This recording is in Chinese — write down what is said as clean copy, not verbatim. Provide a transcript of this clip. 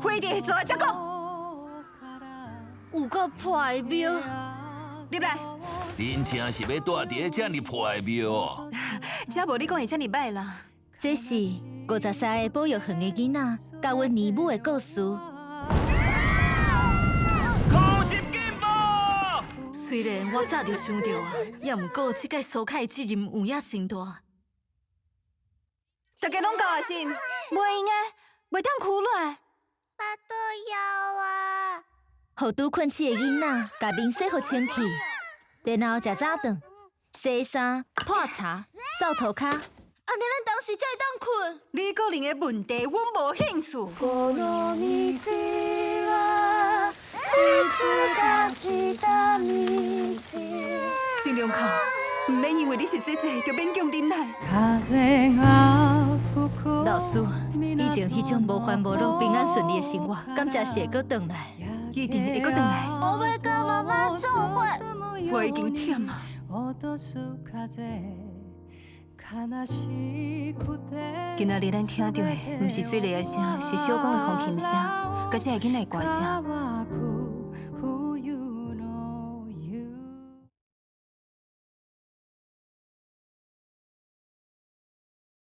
飞碟做啊，才讲，有够破的庙，入来。恁真是要住伫遮尔破的庙哦？才无你讲会遮尔歹啦。这是53个保育园的囡仔甲阮姨母的故事。空袭警报！虽然我早就想到啊，也毋过即届苏凯责任有影真大。大家拢高啊心，袂用的，袂当哭落来。巴肚枵啊！互拄困醒的囡仔，甲面洗互清气，然后食早顿，洗衫、泡茶、扫涂骹，安尼咱当时才会当困。你个人的问题，阮无兴趣。尽量靠，毋免因为你是姐姐就勉强忍耐。老师，以前迄种无烦无恼、平安顺利的生活，感谢是会搁转来。一定会搁转来。我要跟妈妈做伙。我已经忝啊。今仔日咱听到的，毋是水丽的声，是小公的风琴声，佮这个囡仔的歌声。